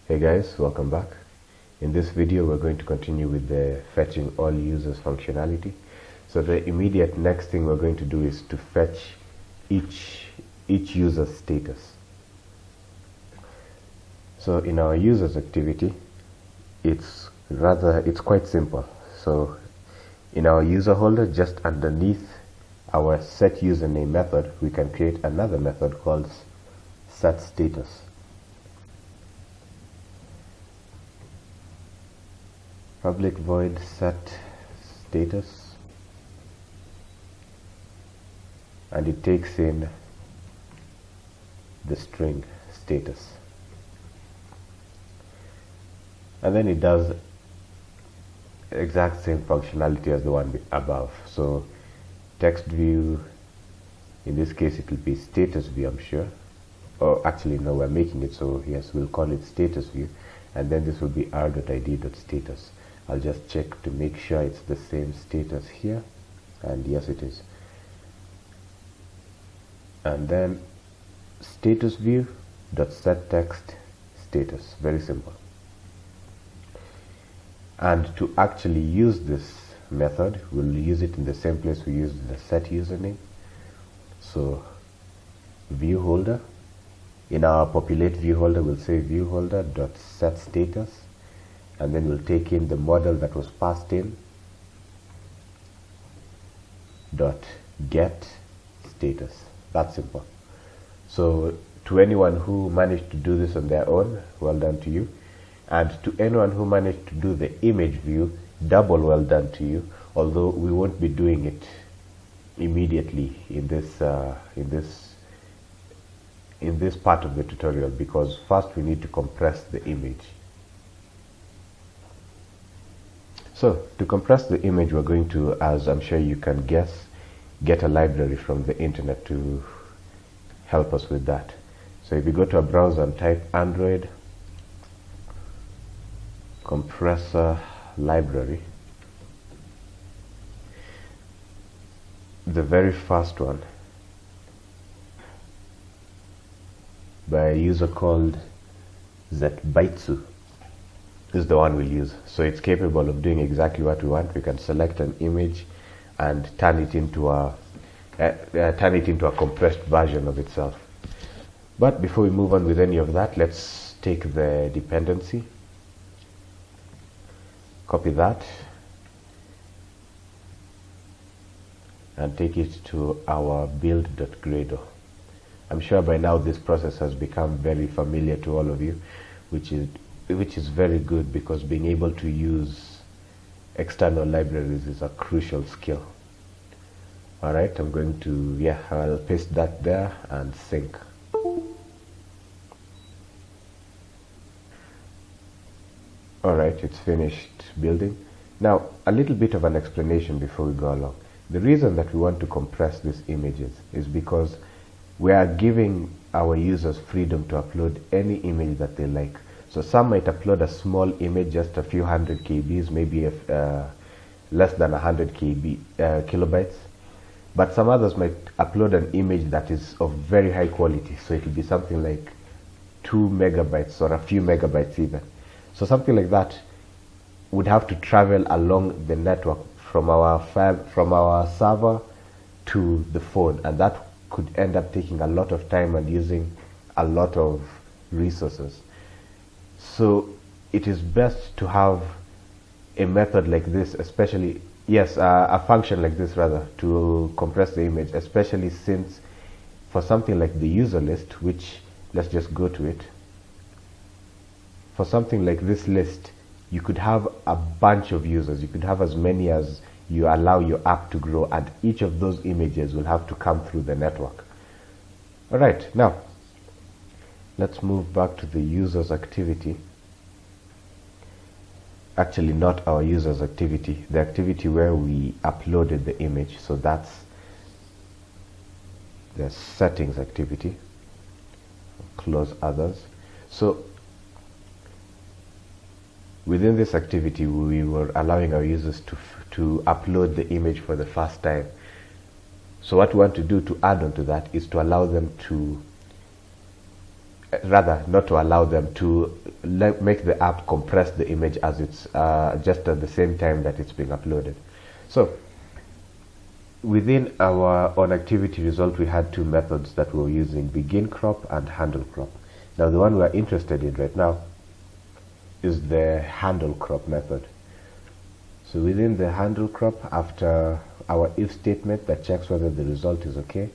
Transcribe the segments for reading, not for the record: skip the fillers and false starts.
Hey guys, welcome back. In this video we're going to continue with the fetching all users functionality. So the immediate next thing we're going to do is to fetch each user's status. So in our users activity, it's quite simple. So in our user holder, just underneath our set username method, we can create another method called set status. Public void set status, and it takes in the string status, and then it does exact same functionality as the one above. So text view, in this case it will be status view, I'm sure, or actually no, we're making it, so yes, we'll call it status view, and then this will be r.id.status. I'll just check to make sure it's the same status here, and yes it is. And then status view dot set text status, very simple. And to actually use this method, we'll use it in the same place we used the set username. So view holder, in our populate view holder, we'll say view holder dot set status, and then we'll take in the model that was passed in dot get status. That's simple. So to anyone who managed to do this on their own, well done to you. And to anyone who managed to do the image view, double well done to you, although we won't be doing it immediately in this part of the tutorial, because first we need to compress the image. So to compress the image, we're going to, as I'm sure you can guess, get a library from the internet to help us with that. So if you go to a browser and type Android compressor library, the very first one by a user called Zetbaitsu is the one we'll use. So it's capable of doing exactly what we want. We can select an image and turn it into a compressed version of itself. But before we move on with any of that, let's take the dependency, copy that, and take it to our build.gradle. I'm sure by now this process has become very familiar to all of you, which is very good, because being able to use external libraries is a crucial skill. Alright, I'm going to, I'll paste that there and sync. Alright, it's finished building. Now, a little bit of an explanation before we go along. The reason that we want to compress these images is because we are giving our users freedom to upload any image that they like. So some might upload a small image, just a few hundred KBs, maybe less than 100 kilobytes. But some others might upload an image that is of very high quality. So it will be something like 2 megabytes or a few megabytes even. So something like that would have to travel along the network from our server to the phone, and that could end up taking a lot of time and using a lot of resources. So it is best to have a method like this, especially, a function like this rather, to compress the image, especially since for something like the user list, which, let's just go to it. For something like this list, you could have a bunch of users. You could have as many as you allow your app to grow, and each of those images will have to come through the network. Alright, now let's move back to the users activity. Actually, not our users activity, the activity where we uploaded the image. So that's the settings activity. Close others. So within this activity, we were allowing our users to upload the image for the first time. So what we want to do to add on to that is to allow them to, rather not to allow them to make the app compress the image as it's just at the same time that it's being uploaded. So within our on activity result, we had two methods that we were using: begin crop and handle crop. Now the one we're interested in right now is the handle crop method. So within the handle crop, after our if statement that checks whether the result is okay,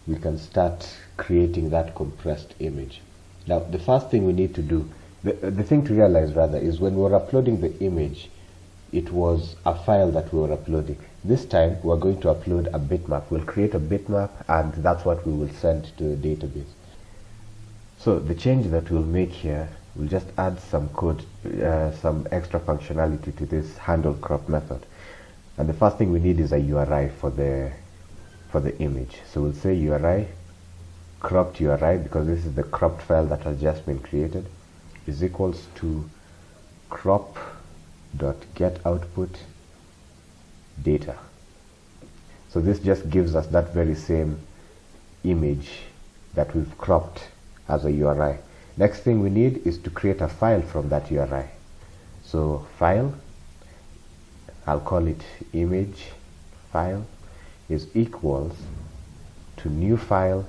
we can start creating that compressed image. Now the first thing we need to do, the thing to realize rather, is when we're uploading the image, it was a file that we were uploading. This time we're going to upload a bitmap. We'll create a bitmap, and that's what we will send to the database. So the change that we'll make here, we'll just add some code, some extra functionality to this handle crop method. And the first thing we need is a URI for the image. So we'll say URI cropped URI, because this is the cropped file that has just been created, is equals to crop.getOutput data. So this just gives us that very same image that we've cropped as a URI. Next thing we need is to create a file from that URI. So file, I'll call it image file, is equals to new file,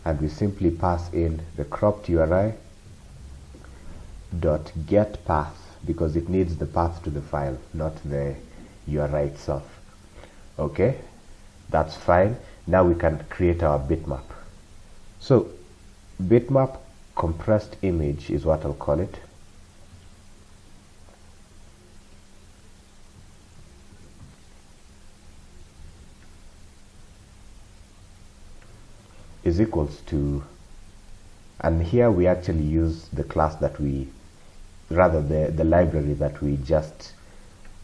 and we simply pass in the cropped URI dot get path, because it needs the path to the file, not the URI itself. Okay, that's fine. Now we can create our bitmap. So bitmap compressed image is what I'll call it. Is equals to, and here we actually use the class that we, rather the library that we just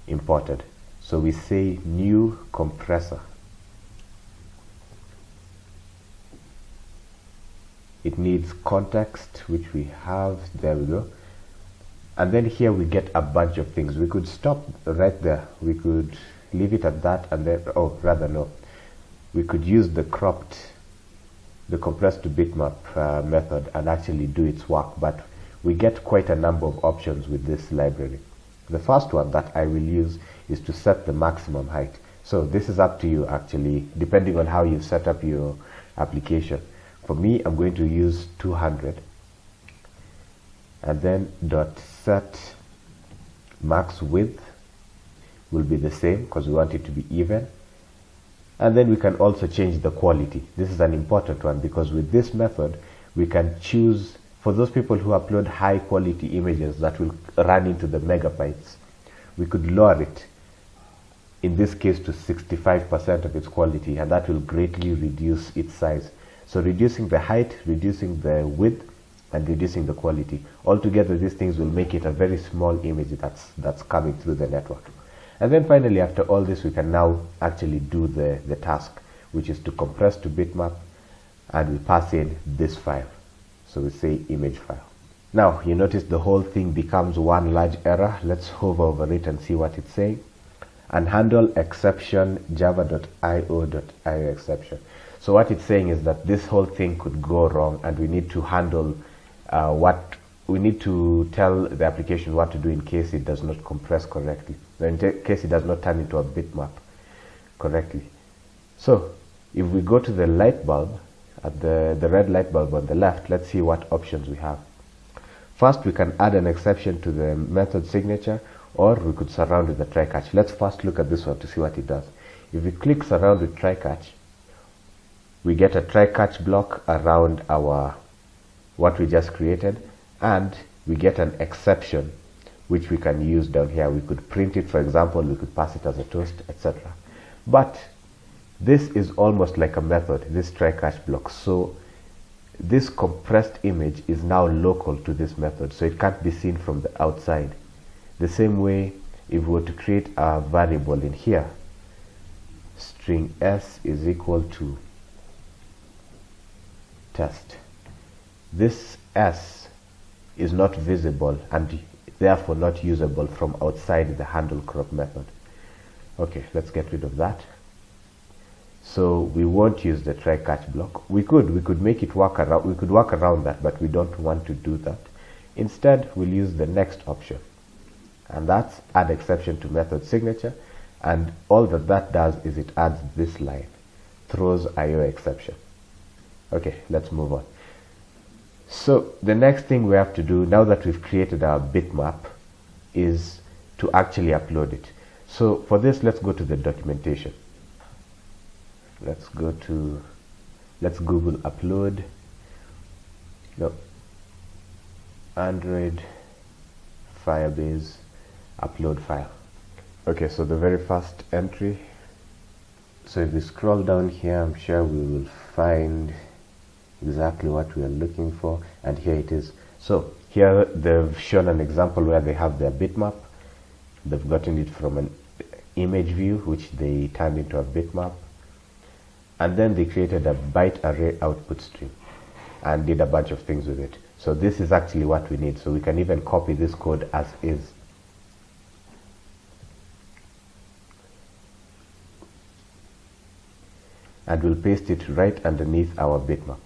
imported. So we say new compressor. It needs context, which we have. There we go. And then here we get a bunch of things. We could stop right there. We could leave it at that, and then, oh, rather no, we could use the compressed to bitmap method and actually do its work, but we get quite a number of options with this library. The first one that I will use is to set the maximum height. So this is up to you actually, depending on how you set up your application. For me, I'm going to use 200, and then dot set max width will be the same because we want it to be even. And then we can also change the quality. This is an important one, because with this method we can choose, for those people who upload high quality images that will run into the megabytes, we could lower it, in this case to 65% of its quality, and that will greatly reduce its size. So reducing the height, reducing the width, and reducing the quality, altogether these things will make it a very small image that's coming through the network. And then finally, after all this, we can now actually do the task, which is to compress to bitmap, and we pass in this file. So we say image file. Now you notice the whole thing becomes one large error. Let's hover over it and see what it's saying. And handle exception java.io.io exception. So what it's saying is that this whole thing could go wrong, and we need to handle we need to tell the application what to do in case it does not compress correctly, in case it does not turn into a bitmap correctly. So if we go to the light bulb, at the red light bulb on the left, let's see what options we have. First, we can add an exception to the method signature, or we could surround with the try catch. Let's first look at this one to see what it does. If we click surround with try catch, we get a try catch block around our what we just created, and we get an exception which we can use down here. We could print it, for example, we could pass it as a toast, etc. But this is almost like a method, this try catch block. So this compressed image is now local to this method, so it can't be seen from the outside. The same way, if we were to create a variable in here, string s is equal to test, this s is not visible and therefore not usable from outside the handle crop method. Okay, let's get rid of that. So we won't use the try catch block. We could make it work around, we could work around that, but we don't want to do that. Instead, we'll use the next option, and that's add exception to method signature. And all that does is it adds this line, throws IO exception. Okay, let's move on. So the next thing we have to do now that we've created our bitmap is to actually upload it. So for this, let's go to the documentation. Let's Google upload. No, Android Firebase upload file. Okay, so the very first entry. So if we scroll down here, I'm sure we will find exactly what we are looking for, and here it is. So here they've shown an example where they have their bitmap. They've gotten it from an image view which they turned into a bitmap, and then they created a byte array output stream and did a bunch of things with it. So this is actually what we need, so we can even copy this code as is. And we'll paste it right underneath our bitmap.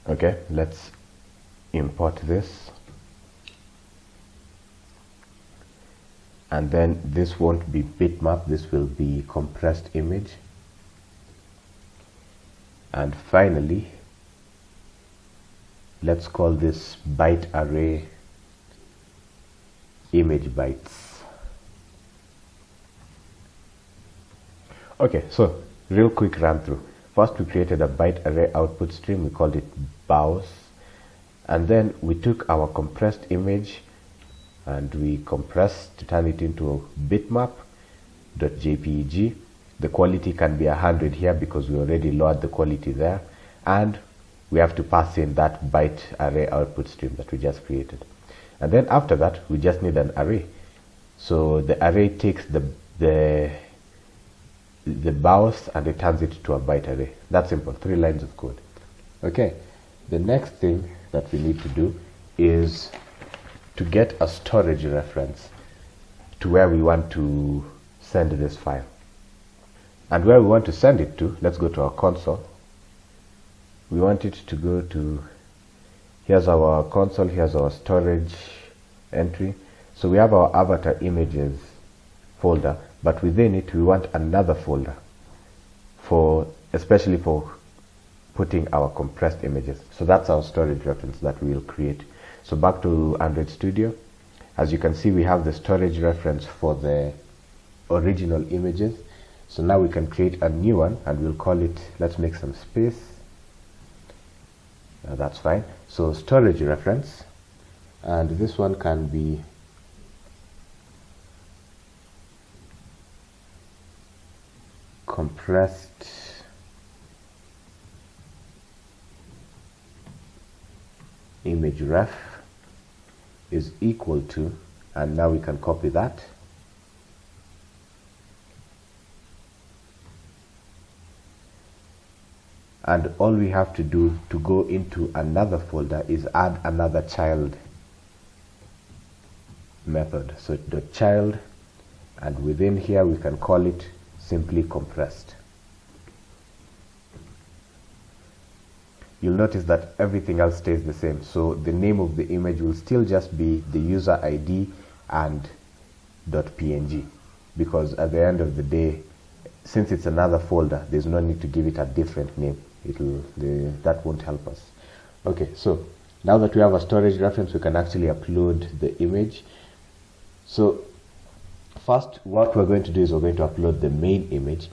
Okay, let's import this. And then this won't be bitmap, this will be compressed image. And finally, let's call this byte array image bytes. Okay, so real quick run through. First, we created a byte array output stream. We called it BAUS. And then we took our compressed image and we compressed to turn it into a bitmap.jpeg. The quality can be 100 here because we already lowered the quality there. And we have to pass in that byte array output stream that we just created. And then after that, we just need an array. So the array takes the BAUS and it turns it to a byte array. That's simple, 3 lines of code. Okay, the next thing that we need to do is to get a storage reference to where we want to send this file. And where we want to send it to, let's go to our console. We want it to go to, here's our console, here's our storage entry. So we have our avatar images folder, but within it we want another folder especially for putting our compressed images. So that's our storage reference that we will create. So back to Android Studio. As you can see, we have the storage reference for the original images. So now we can create a new one and we'll call it, let's make some space. That's fine. So storage reference, and this one can be compressed image ref is equal to, and now we can copy that. And all we have to do to go into another folder is add another child method. So the child, and within here we can call it simply compressed. You'll notice that everything else stays the same. So the name of the image will still just be the user ID and .png, because at the end of the day, since it's another folder, there's no need to give it a different name. That won't help us. Okay, so now that we have a storage reference, we can actually upload the image. So first, what we're going to do is we're going to upload the main image,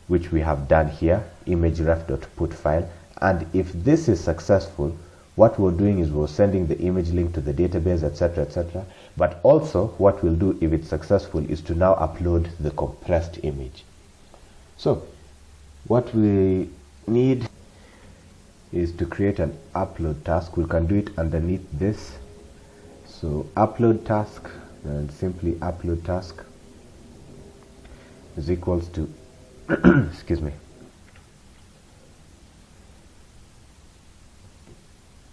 which we have done here, imageref.put file. And if this is successful, what we're doing is we're sending the image link to the database, etc., etc. But also, what we'll do if it's successful is to now upload the compressed image. So what we need is to create an upload task. We can do it underneath this. So upload task, and simply upload task is equals to excuse me,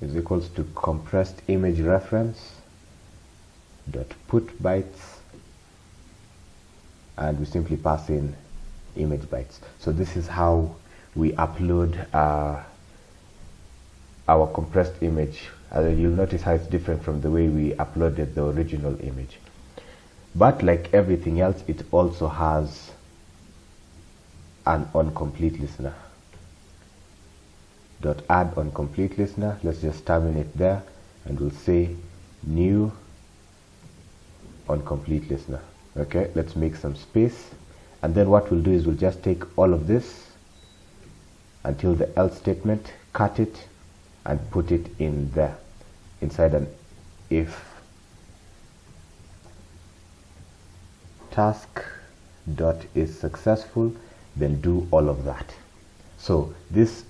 is equals to compressed image reference dot put bytes, and we simply pass in image bytes. So this is how we upload our compressed image. You'll notice how it's different from the way we uploaded the original image. But like everything else, it also has an onComplete listener. .add onComplete listener. Let's just terminate there, and we'll say new onComplete listener. Okay, let's make some space, and then what we'll do is we'll just take all of this until the else statement, cut it, and put it in there inside an if task dot is successful, then do all of that. So this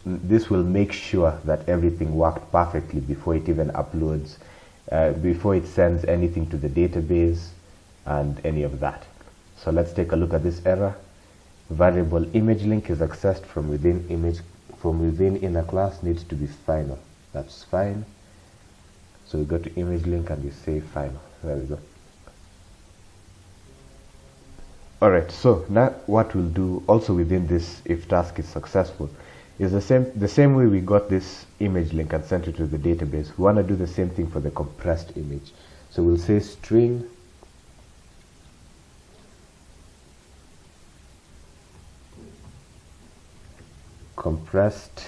will make sure that everything worked perfectly before it even uploads, before it sends anything to the database and any of that. So let's take a look at this error. Variable image link is accessed from within inner class, needs to be final. That's fine. So we go to image link and we say final. There we go. Alright, so now what we'll do also within this if task is successful is the same way we got this image link and sent it to the database. We want to do the same thing for the compressed image. So we'll say string compressed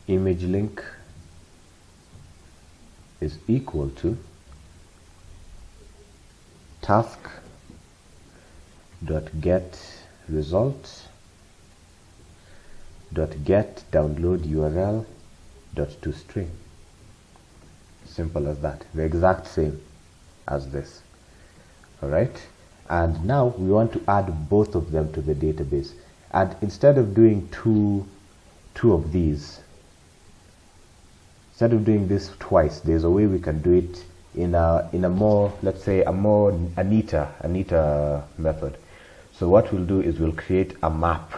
image link is equal to task dot get result dot get download URL dot toString. Simple as that. The exact same as this. Alright, and now we want to add both of them to the database, and instead of doing two of these, instead of doing this twice, there's a way we can do it in a more, let's say, a neater method. So what we'll do is we'll create a map,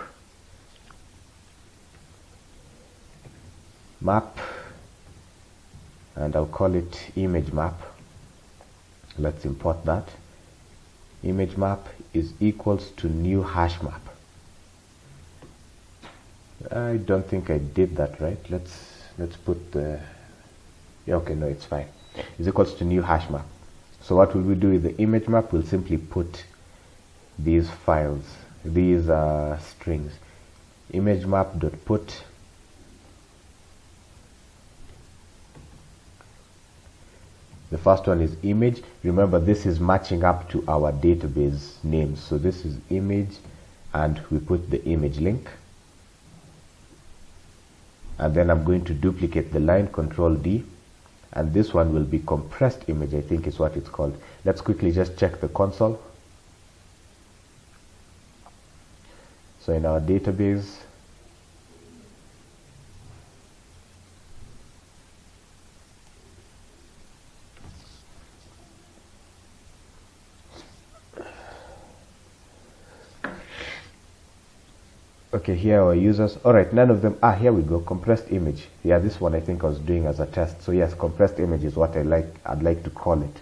and I'll call it image map. Let's import that. Image map is equals to new hash map. I don't think I did that right. Let's put the, yeah, okay, no, it's fine. Is equals to new hash map. So what will we do with the image map? We'll simply put these files, these strings, image map dot put the first one is image. Remember, this is matching up to our database names. So this is image, and we put the image link, and then I'm going to duplicate the line, Control D, and this one will be compressed image, I think is what it's called. Let's quickly just check the console. So in our database, okay, here are our users. Alright, none of them, here we go, compressed image. Yeah, this one I think I was doing as a test. So yes, compressed image is what I'd like to call it.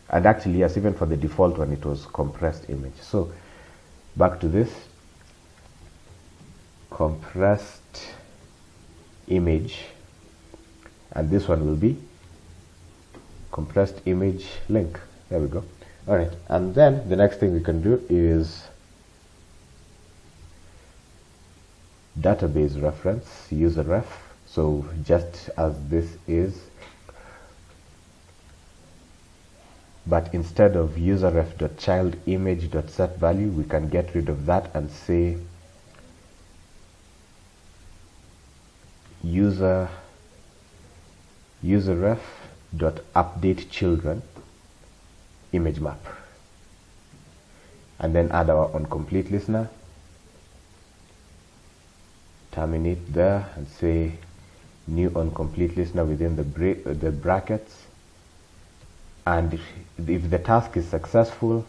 And actually, yes, even for the default one, it was compressed image. So back to this, compressed image, and this one will be compressed image link. There we go. Alright, and then the next thing we can do is database reference, user ref. So just as this is, but instead of user ref dot child image dot set value, we can get rid of that and say user ref dot update children image map, and then add our onComplete listener, terminate there, and say new onComplete listener within the brackets, and if the task is successful,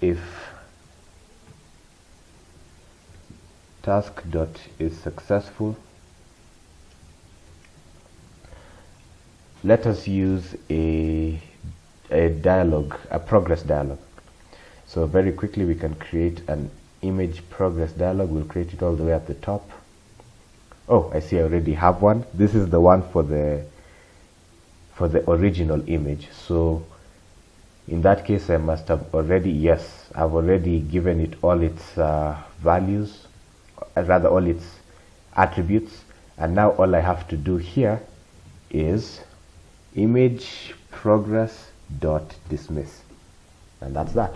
if task dot is successful, let us use a dialog, a progress dialog. So very quickly we can create an image progress dialog. We'll create it all the way at the top. Oh, I see I already have one. This is the one for the original image. So in that case I must have already, yes, I've already given it all its values, rather all its attributes, and now all I have to do here is image progress dot dismiss, and that's that.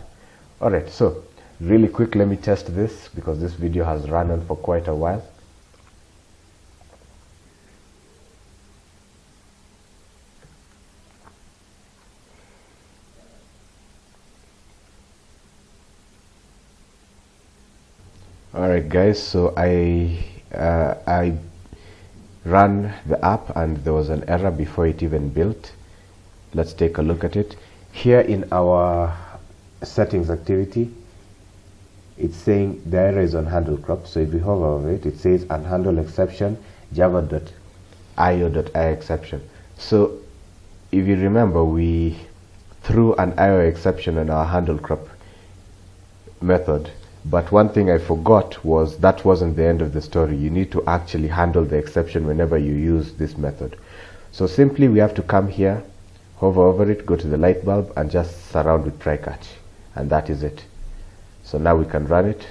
Alright, so really quick, let me test this because this video has run on for quite a while. Alright guys, so I ran the app and there was an error before it even built. Let's take a look at it. Here in our settings activity, it's saying the error is on handle crop. So if we hover over it, it says unhandle exception java.io.io exception. So if you remember, we threw an IO exception on our handle crop method. But one thing I forgot was that wasn't the end of the story. You need to actually handle the exception whenever you use this method. So simply we have to come here, hover over it, go to the light bulb and just surround with try catch, and that is it. So now we can run it.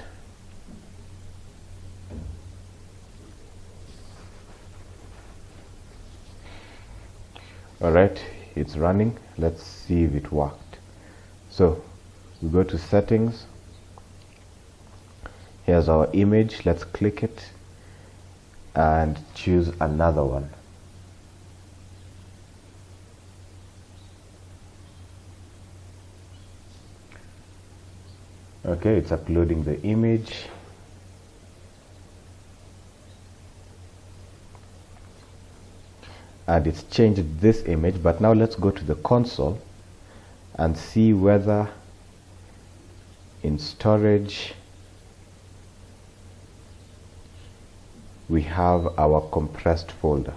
Alright, it's running. Let's see if it worked. So we go to settings. Here's our image. Let's click it and choose another one. Okay, it's uploading the image. And it's changed this image, but now let's go to the console and see whether in storage we have our compressed folder.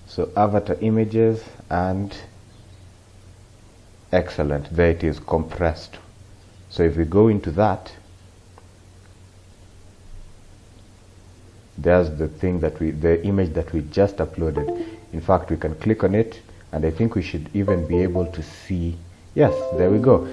So avatar images, and excellent, there it is, compressed. So if we go into that, there's the thing that the image that we just uploaded. In fact, we can click on it and I think we should even be able to see, yes, there we go.